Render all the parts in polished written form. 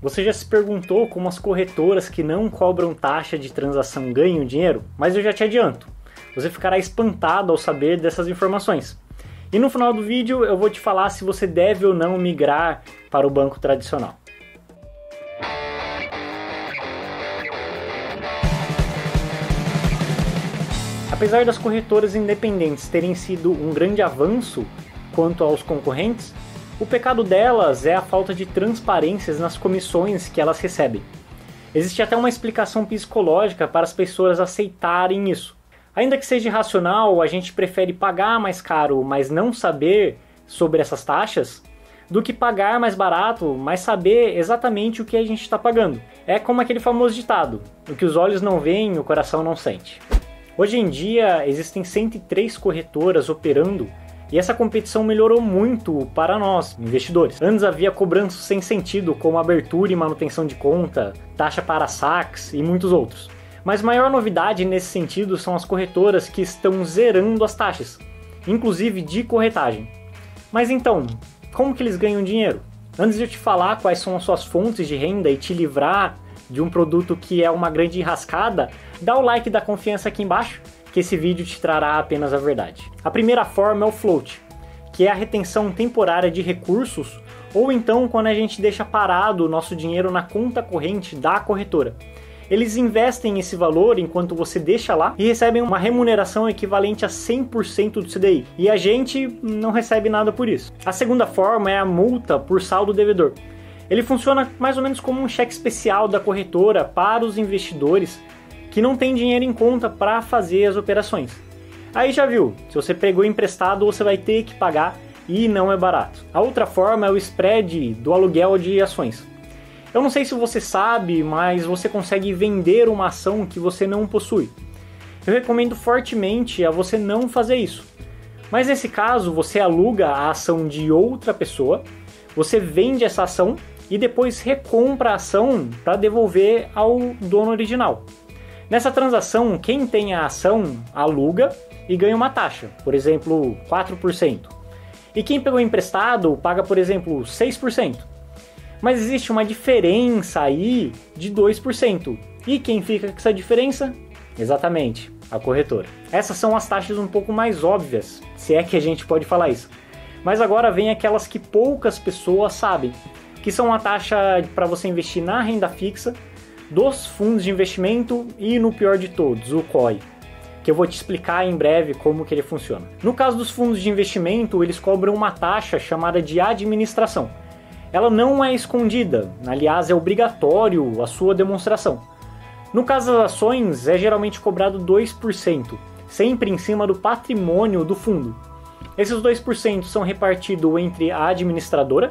Você já se perguntou como as corretoras que não cobram taxa de transação ganham dinheiro? Mas eu já te adianto, você ficará espantado ao saber dessas informações. E no final do vídeo eu vou te falar se você deve ou não migrar para o banco tradicional. Apesar das corretoras independentes terem sido um grande avanço quanto aos concorrentes, o pecado delas é a falta de transparências nas comissões que elas recebem. Existe até uma explicação psicológica para as pessoas aceitarem isso. Ainda que seja irracional, a gente prefere pagar mais caro, mas não saber sobre essas taxas, do que pagar mais barato, mas saber exatamente o que a gente está pagando. É como aquele famoso ditado: o que os olhos não veem, o coração não sente. Hoje em dia existem 103 corretoras operando e essa competição melhorou muito para nós, investidores. Antes havia cobranças sem sentido, como abertura e manutenção de conta, taxa para saques e muitos outros. Mas a maior novidade nesse sentido são as corretoras que estão zerando as taxas, inclusive de corretagem. Mas então, como que eles ganham dinheiro? Antes de eu te falar quais são as suas fontes de renda e te livrar de um produto que é uma grande enrascada, dá o like da confiança aqui embaixo, que esse vídeo te trará apenas a verdade. A primeira forma é o float, que é a retenção temporária de recursos, ou então quando a gente deixa parado o nosso dinheiro na conta corrente da corretora. Eles investem esse valor enquanto você deixa lá e recebem uma remuneração equivalente a 100% do CDI. E a gente não recebe nada por isso. A segunda forma é a multa por saldo devedor. Ele funciona mais ou menos como um cheque especial da corretora para os investidores que não têm dinheiro em conta para fazer as operações. Aí já viu, se você pegou emprestado você vai ter que pagar e não é barato. A outra forma é o spread do aluguel de ações. Eu não sei se você sabe, mas você consegue vender uma ação que você não possui. Eu recomendo fortemente a você não fazer isso. Mas nesse caso você aluga a ação de outra pessoa, você vende essa ação e depois recompra a ação para devolver ao dono original. Nessa transação, quem tem a ação aluga e ganha uma taxa, por exemplo, 4%. E quem pegou emprestado paga, por exemplo, 6%. Mas existe uma diferença aí de 2%. E quem fica com essa diferença? Exatamente, a corretora. Essas são as taxas um pouco mais óbvias, se é que a gente pode falar isso. Mas agora vem aquelas que poucas pessoas sabem, que são a taxa para você investir na renda fixa, dos fundos de investimento e, no pior de todos, o COI, que eu vou te explicar em breve como que ele funciona. No caso dos fundos de investimento, eles cobram uma taxa chamada de administração. Ela não é escondida, aliás é obrigatório a sua demonstração. No caso das ações, é geralmente cobrado 2%, sempre em cima do patrimônio do fundo. Esses 2% são repartidos entre a administradora,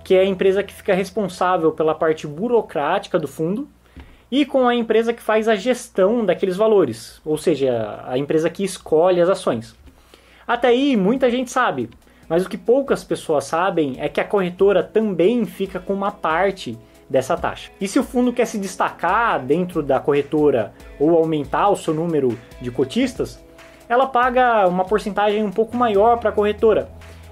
que é a empresa que fica responsável pela parte burocrática do fundo, e com a empresa que faz a gestão daqueles valores, ou seja, a empresa que escolhe as ações. Até aí muita gente sabe, mas o que poucas pessoas sabem é que a corretora também fica com uma parte dessa taxa. E se o fundo quer se destacar dentro da corretora ou aumentar o seu número de cotistas, ela paga uma porcentagem um pouco maior para a corretora.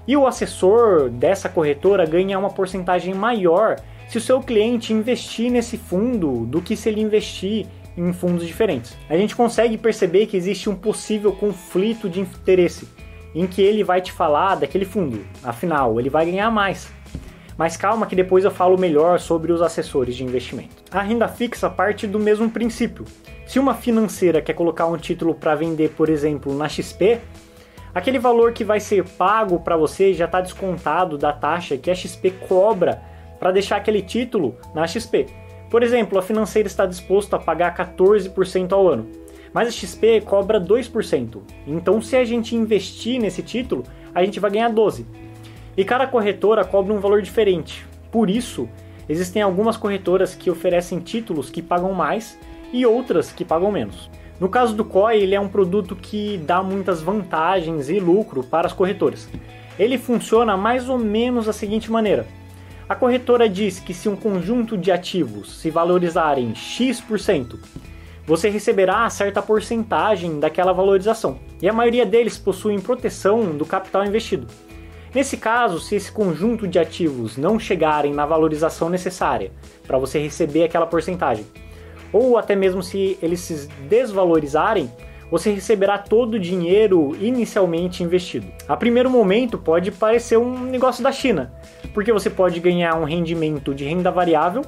E o assessor dessa corretora ganha uma porcentagem maior se o seu cliente investir nesse fundo do que se ele investir em fundos diferentes. A gente consegue perceber que existe um possível conflito de interesse, em que ele vai te falar daquele fundo, afinal, ele vai ganhar mais. Mas calma que depois eu falo melhor sobre os assessores de investimento. A renda fixa parte do mesmo princípio. Se uma financeira quer colocar um título para vender, por exemplo, na XP, aquele valor que vai ser pago para você já está descontado da taxa que a XP cobra para deixar aquele título na XP. Por exemplo, a financeira está disposta a pagar 14% ao ano, mas a XP cobra 2%. Então, se a gente investir nesse título, a gente vai ganhar 12%. E cada corretora cobra um valor diferente. Por isso, existem algumas corretoras que oferecem títulos que pagam mais e outras que pagam menos. No caso do COI, ele é um produto que dá muitas vantagens e lucro para as corretoras. Ele funciona mais ou menos da seguinte maneira. A corretora diz que se um conjunto de ativos se valorizarem X%, você receberá certa porcentagem daquela valorização. E a maioria deles possuem proteção do capital investido. Nesse caso, se esse conjunto de ativos não chegarem na valorização necessária para você receber aquela porcentagem, ou até mesmo se eles se desvalorizarem, você receberá todo o dinheiro inicialmente investido. A primeiro momento pode parecer um negócio da China, porque você pode ganhar um rendimento de renda variável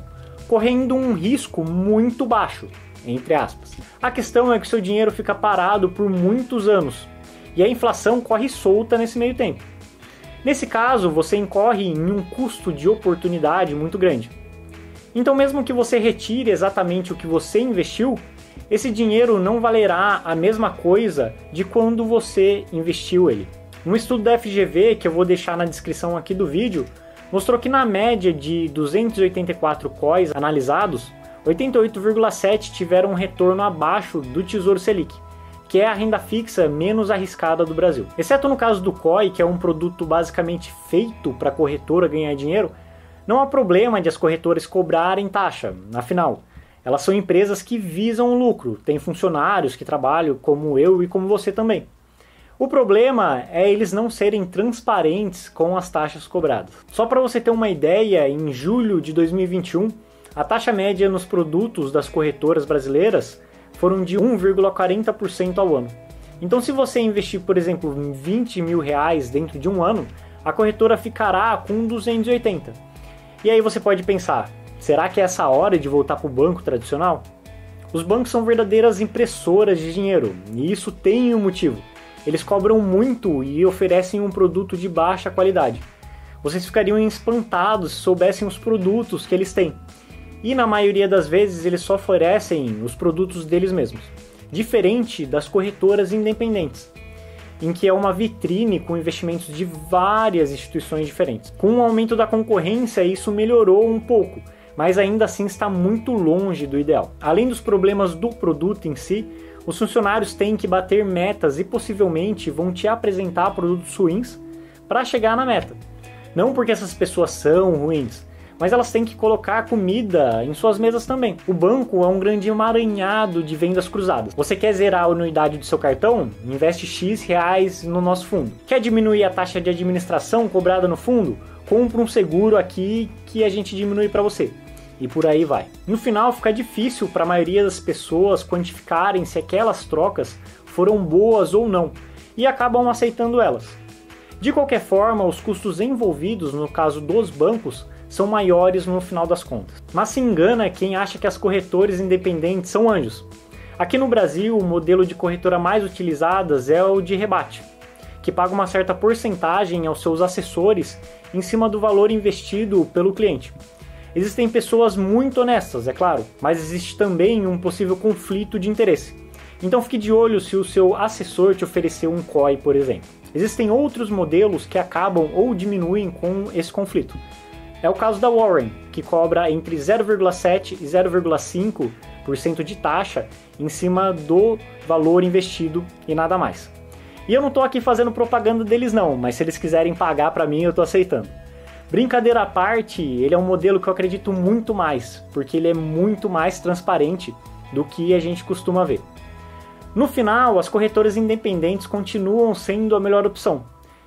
correndo um risco muito baixo, entre aspas. A questão é que seu dinheiro fica parado por muitos anos e a inflação corre solta nesse meio tempo. Nesse caso, você incorre em um custo de oportunidade muito grande. Então, mesmo que você retire exatamente o que você investiu, esse dinheiro não valerá a mesma coisa de quando você investiu ele. Um estudo da FGV, que eu vou deixar na descrição aqui do vídeo, mostrou que na média de 284 COIs analisados, 88,7 tiveram um retorno abaixo do Tesouro Selic, que é a renda fixa menos arriscada do Brasil. Exceto no caso do COI, que é um produto basicamente feito para a corretora ganhar dinheiro, não há problema de as corretoras cobrarem taxa, afinal, elas são empresas que visam o lucro, têm funcionários que trabalham como eu e como você também. O problema é eles não serem transparentes com as taxas cobradas. Só para você ter uma ideia, em julho de 2021, a taxa média nos produtos das corretoras brasileiras foram de 1,40% ao ano. Então, se você investir, por exemplo, em 20 mil reais dentro de um ano, a corretora ficará com 280. E aí você pode pensar, será que é essa hora de voltar para o banco tradicional? Os bancos são verdadeiras impressoras de dinheiro, e isso tem um motivo. Eles cobram muito e oferecem um produto de baixa qualidade. Vocês ficariam espantados se soubessem os produtos que eles têm. E na maioria das vezes eles só oferecem os produtos deles mesmos. Diferente das corretoras independentes, em que é uma vitrine com investimentos de várias instituições diferentes. Com o aumento da concorrência, isso melhorou um pouco, mas ainda assim está muito longe do ideal. Além dos problemas do produto em si, os funcionários têm que bater metas e possivelmente vão te apresentar produtos ruins para chegar na meta. Não porque essas pessoas são ruins, mas elas têm que colocar comida em suas mesas também. O banco é um grande emaranhado de vendas cruzadas. Você quer zerar a anuidade do seu cartão? Investe X reais no nosso fundo. Quer diminuir a taxa de administração cobrada no fundo? Compra um seguro aqui que a gente diminui para você. E por aí vai. No final fica difícil para a maioria das pessoas quantificarem se aquelas trocas foram boas ou não, e acabam aceitando elas. De qualquer forma, os custos envolvidos no caso dos bancos são maiores no final das contas. Mas se engana quem acha que as corretoras independentes são anjos. Aqui no Brasil, o modelo de corretora mais utilizadas é o de rebate, que paga uma certa porcentagem aos seus assessores em cima do valor investido pelo cliente. Existem pessoas muito honestas, é claro, mas existe também um possível conflito de interesse. Então fique de olho se o seu assessor te oferecer um COI, por exemplo. Existem outros modelos que acabam ou diminuem com esse conflito. É o caso da Warren, que cobra entre 0,7% e 0,5% de taxa em cima do valor investido e nada mais. E eu não estou aqui fazendo propaganda deles não, mas se eles quiserem pagar para mim eu estou aceitando. Brincadeira à parte, ele é um modelo que eu acredito muito mais, porque ele é muito mais transparente do que a gente costuma ver. No final, as corretoras independentes continuam sendo a melhor opção,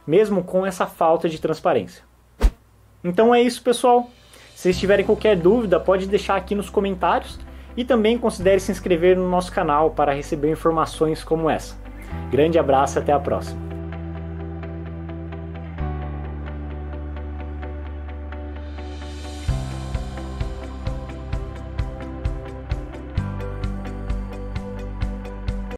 mesmo com essa falta de transparência. Então é isso, pessoal. Se vocês tiverem qualquer dúvida, pode deixar aqui nos comentários e também considere se inscrever no nosso canal para receber informações como essa. Grande abraço e até a próxima.